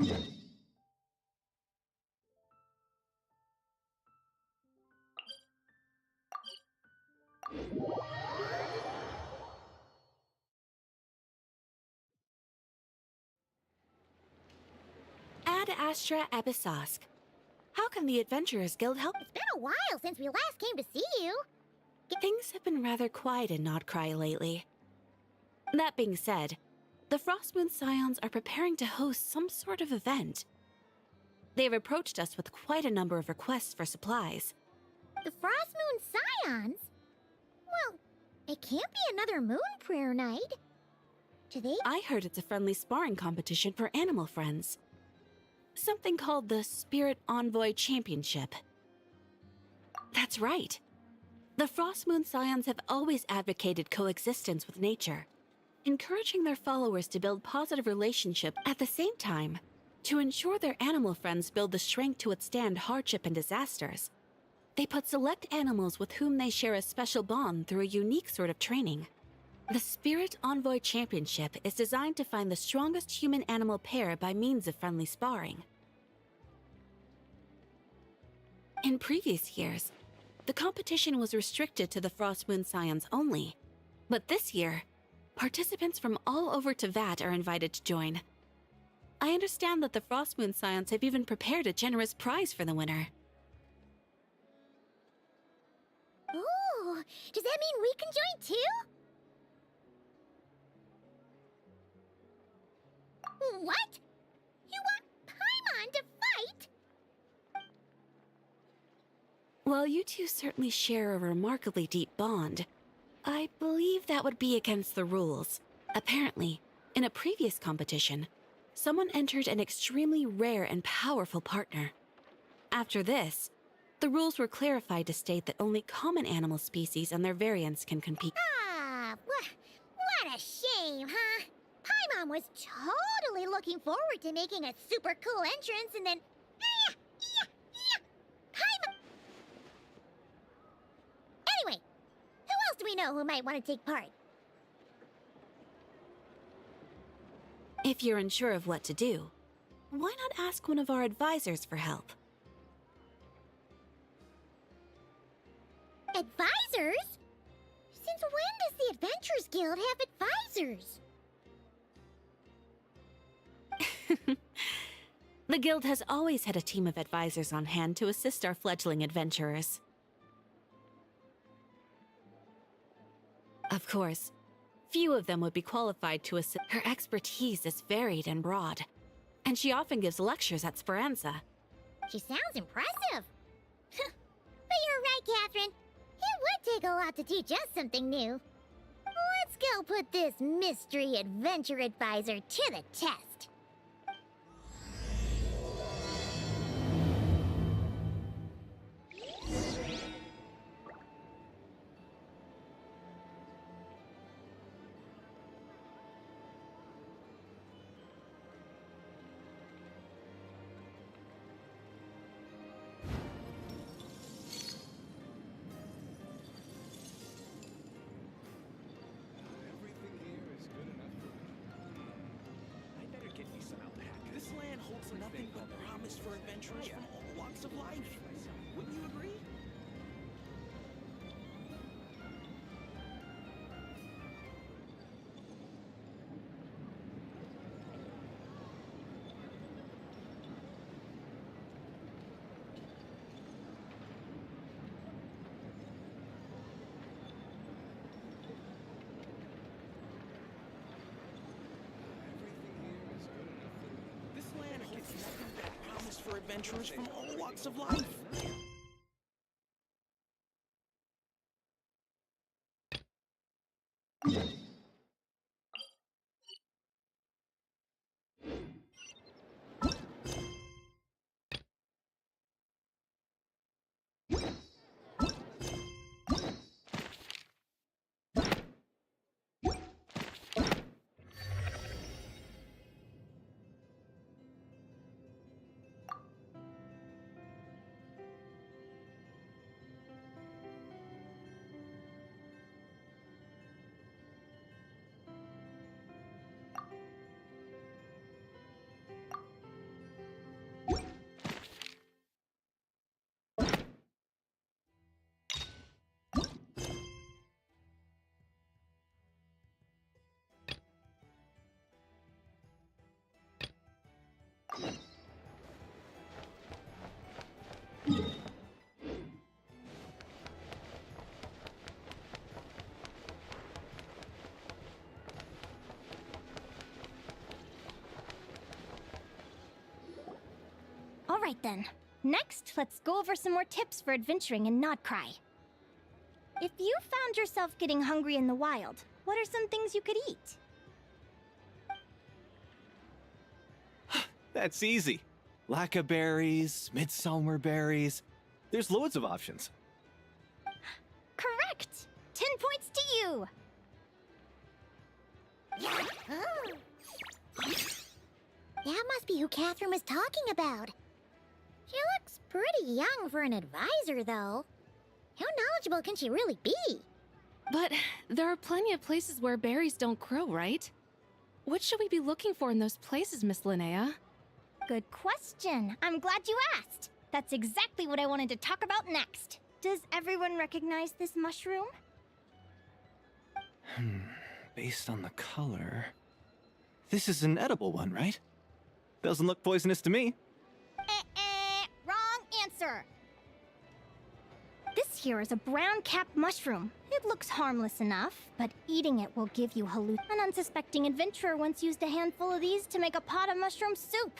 Ad Astra Abyssosk. How can the Adventurers Guild help? It's been a while since we last came to see you. Things have been rather quiet in Nodcry lately. That being said, the Frostmoon Scions are preparing to host some sort of event. They've approached us with quite a number of requests for supplies. The Frostmoon Scions? Well, it can't be another Moon Prayer Night. Do they? I heard it's a friendly sparring competition for animal friends. Something called the Spirit Envoy Championship. That's right. The Frostmoon Scions have always advocated coexistence with nature, encouraging their followers to build positive relationships at the same time, to ensure their animal friends build the strength to withstand hardship and disasters. They put select animals with whom they share a special bond through a unique sort of training. The Spirit Envoy Championship is designed to find the strongest human-animal pair by means of friendly sparring. In previous years, the competition was restricted to the Frostmoon Scions only, but this year, participants from all over Teyvat are invited to join. I understand that the Frostmoon Scions have even prepared a generous prize for the winner. Ooh, does that mean we can join too? What? You want Paimon to fight? While you two certainly share a remarkably deep bond, I believe that would be against the rules. Apparently, in a previous competition, someone entered an extremely rare and powerful partner. After this, the rules were clarified to state that only common animal species and their variants can compete. Ah, what a shame, huh? Paimon was totally looking forward to making a super cool entrance and then... Paimon... Anyway, who else do we know who might want to take part? If you're unsure of what to do, why not ask one of our advisors for help? Advisors? Since when does the Adventurers Guild have advisors? The Guild has always had a team of advisors on hand to assist our fledgling adventurers. Of course, few of them would be qualified to assist. Her expertise is varied and broad, and she often gives lectures at Speranza. She sounds impressive. But you're right, Catherine. It would take a lot to teach us something new. Let's go put this mystery adventure advisor to the test. Nothing but promise for adventurers from all walks of life. Wouldn't you agree? For adventurers from all walks of life. Alright then. Next, let's go over some more tips for adventuring in Nodcry. If you found yourself getting hungry in the wild, what are some things you could eat? That's easy. Lacca berries, midsummer berries. There's loads of options. Correct! 10 points to you! That must be who Catherine was talking about. She looks pretty young for an advisor, though. How knowledgeable can she really be? But there are plenty of places where berries don't grow, right? What should we be looking for in those places, Miss Linnea? Good question. I'm glad you asked. That's exactly what I wanted to talk about next. Does everyone recognize this mushroom? Based on the color... This is an edible one, right? Doesn't look poisonous to me. Wrong answer. This here is a brown-capped mushroom. It looks harmless enough, but eating it will give you An unsuspecting adventurer once used a handful of these to make a pot of mushroom soup.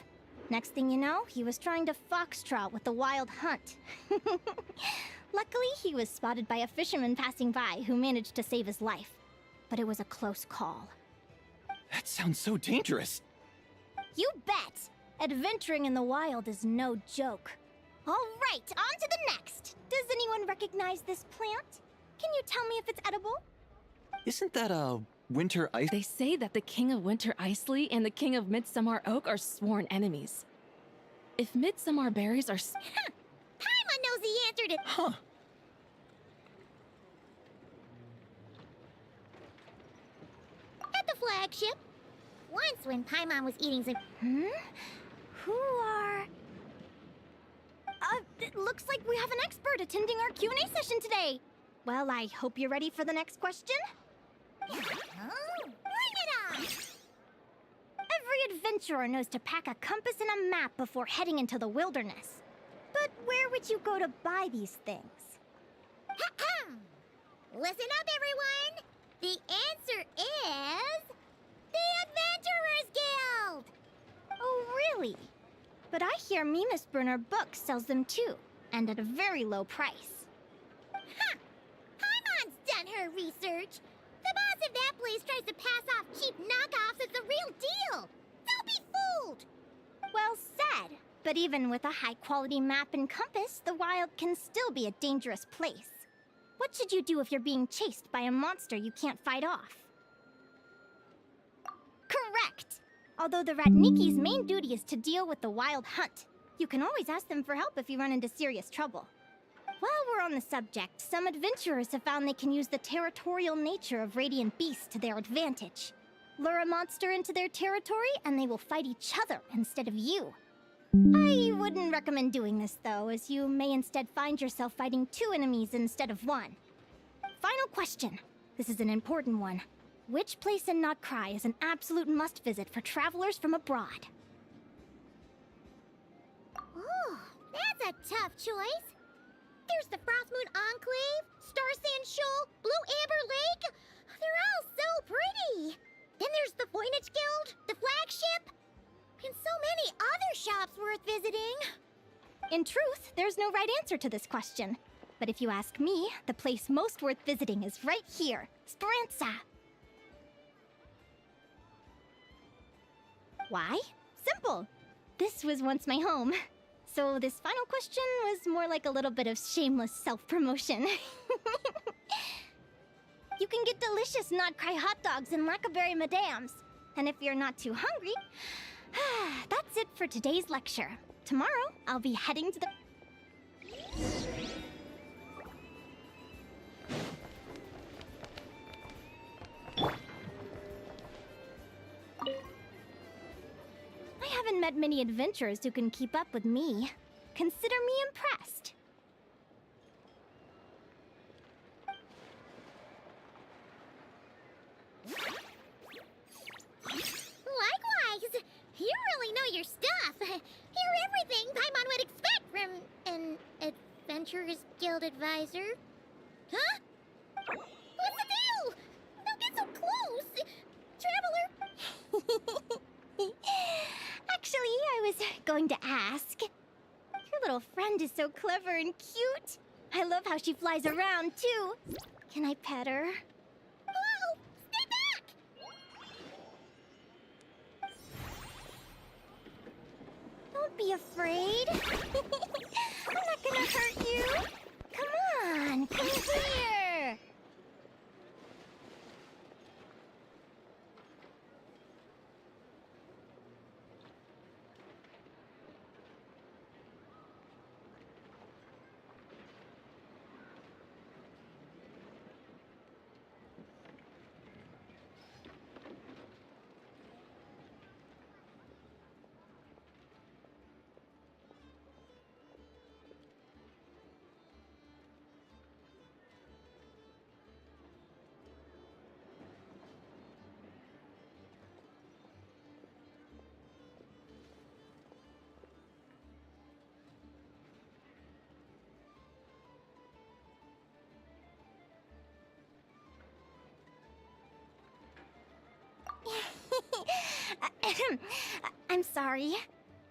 Next thing you know, he was trying to foxtrot with the wild hunt. Luckily, he was spotted by a fisherman passing by who managed to save his life. But it was a close call. That sounds so dangerous. You bet! Adventuring in the wild is no joke. All right, on to the next. Does anyone recognize this plant? Can you tell me if it's edible? Isn't that a winter ice? They say that the King of Winter Icely and the King of Midsummer Oak are sworn enemies. If Midsummer berries are... Paimon knows the answer to... Huh. At the flagship. Once when Paimon was eating some... Who are... it looks like we have an expert attending our Q&A session today. Well, I hope you're ready for the next question. Bring it on! Every adventurer knows to pack a compass and a map before heading into the wilderness. But where would you go to buy these things? Listen up, everyone! The answer is... the Adventurers Guild! Oh, really? But I hear Mimas Brunner Books sells them too, and at a very low price. Paimon's done her research. The boss of that place tries to pass off cheap knockoffs as the real deal. Don't be fooled! Well said. But even with a high-quality map and compass, the wild can still be a dangerous place. What should you do if you're being chased by a monster you can't fight off? Correct! Although the Radniki's main duty is to deal with the wild hunt, you can always ask them for help if you run into serious trouble. While we're on the subject, some adventurers have found they can use the territorial nature of radiant beasts to their advantage. Lure a monster into their territory, and they will fight each other instead of you. I wouldn't recommend doing this, though, as you may instead find yourself fighting 2 enemies instead of 1. Final question. This is an important one. Which place in Nodcry is an absolute must-visit for travelers from abroad? Oh, that's a tough choice. There's the Frostmoon Enclave, Star Sand Shoal, Blue Amber Lake. They're all so pretty. Then there's the Voynich Guild, the flagship, and so many other shops worth visiting. In truth, there's no right answer to this question. But if you ask me, the place most worth visiting is right here, Speranza. Why? Simple. This was once my home. So this final question was more like a little bit of shameless self-promotion. You can get delicious Nodcry hot dogs and Lackaberry Madams. And if you're not too hungry, that's it for today's lecture. Tomorrow, I'll be heading to the... I haven't met many adventurers who can keep up with me. Consider me impressed. Likewise, you really know your stuff. You're everything Paimon would expect from an Adventurers Guild advisor. Huh? What's the deal? Don't get so close, traveler. Actually, I was going to ask, little friend is so clever and cute. I love how she flies around, too. Can I pet her? Whoa! Stay back! Don't be afraid. I'm not gonna hurt you. Come on, come here. I'm sorry.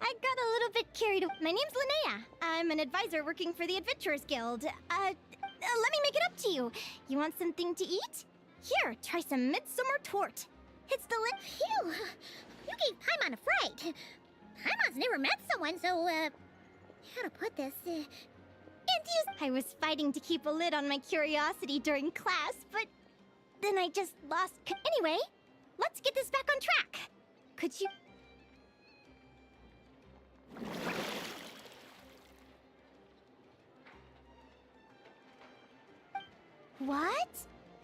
I got a little bit carried away. My name's Linnea. I'm an advisor working for the Adventurers Guild. Let me make it up to you. You want something to eat? Here, try some midsummer tort. It's Phew! You gave Paimon a fright. Paimon's never met someone, so, how to put this, I was fighting to keep a lid on my curiosity during class, but then I just lost. Anyway, let's get this back on track. Could you? What?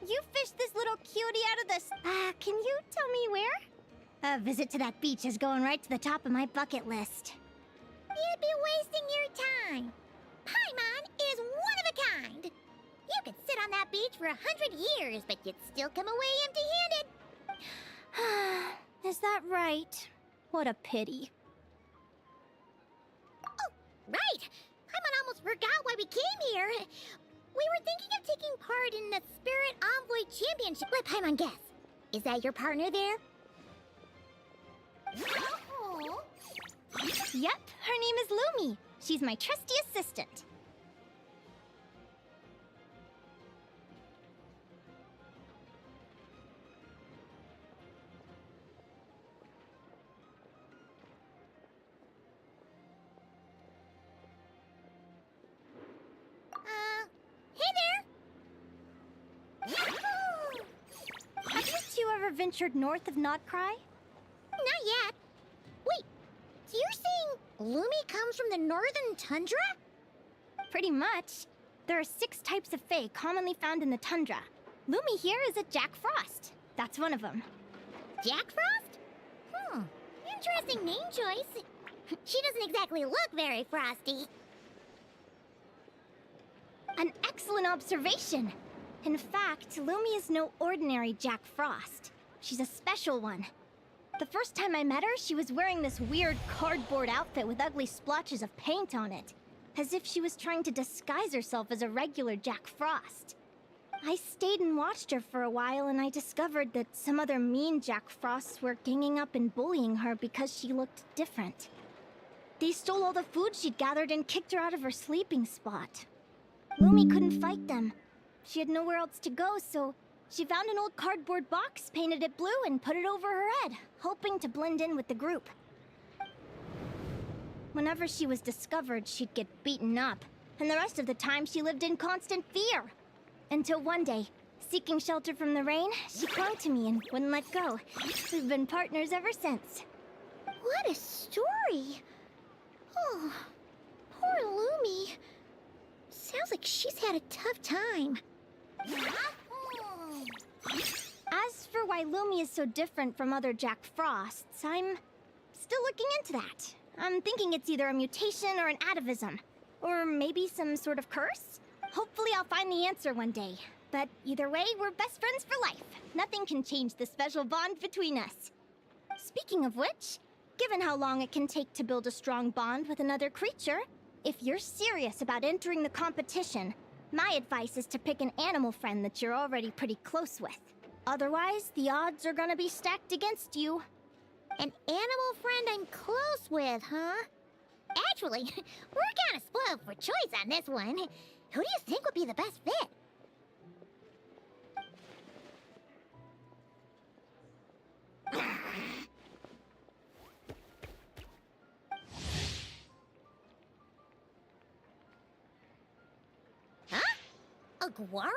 You fished this little cutie out of the... can you tell me where? A visit to that beach is going right to the top of my bucket list. you'd be wasting your time. Paimon is one of a kind. You could sit on that beach for 100 years, but you'd still come away empty-handed. Is that right? What a pity. Oh, right! Paimon almost forgot why we came here. We were thinking of taking part in the Spirit Envoy Championship. Let Paimon guess. Is that your partner there? Oh. Yep, her name is Lumi. She's my trusty assistant. Hey there! Have you two ever ventured north of Notcry? Not yet. Wait, so you're saying Lumi comes from the northern tundra? Pretty much. There are 6 types of Fae commonly found in the tundra. Lumi here is a Jack Frost. That's one of them. Jack Frost? Interesting name choice. She doesn't exactly look very frosty. An excellent observation. In fact, Lumi is no ordinary Jack Frost. She's a special one. The first time I met her, she was wearing this weird cardboard outfit with ugly splotches of paint on it, as if she was trying to disguise herself as a regular Jack Frost. I stayed and watched her for a while, and I discovered that some other mean Jack Frosts were ganging up and bullying her because she looked different. They stole all the food she'd gathered and kicked her out of her sleeping spot. Lumi couldn't fight them. She had nowhere else to go, so she found an old cardboard box, painted it blue, and put it over her head, hoping to blend in with the group. Whenever she was discovered, she'd get beaten up, and the rest of the time she lived in constant fear. Until one day, seeking shelter from the rain, she clung to me and wouldn't let go. We've been partners ever since. What a story! Oh, poor Lumi. Sounds like she's had a tough time. As for why Lumi is so different from other Jack Frosts, I'm still looking into that. I'm thinking it's either a mutation or an atavism. Or maybe some sort of curse? Hopefully I'll find the answer one day. But either way, we're best friends for life. Nothing can change the special bond between us. Speaking of which, given how long it can take to build a strong bond with another creature, if you're serious about entering the competition, my advice is to pick an animal friend that you're already pretty close with. Otherwise, the odds are gonna be stacked against you. An animal friend I'm close with, huh? Actually, we're kind of spoiled for choice on this one. Who do you think would be the best fit? Huh? A guar?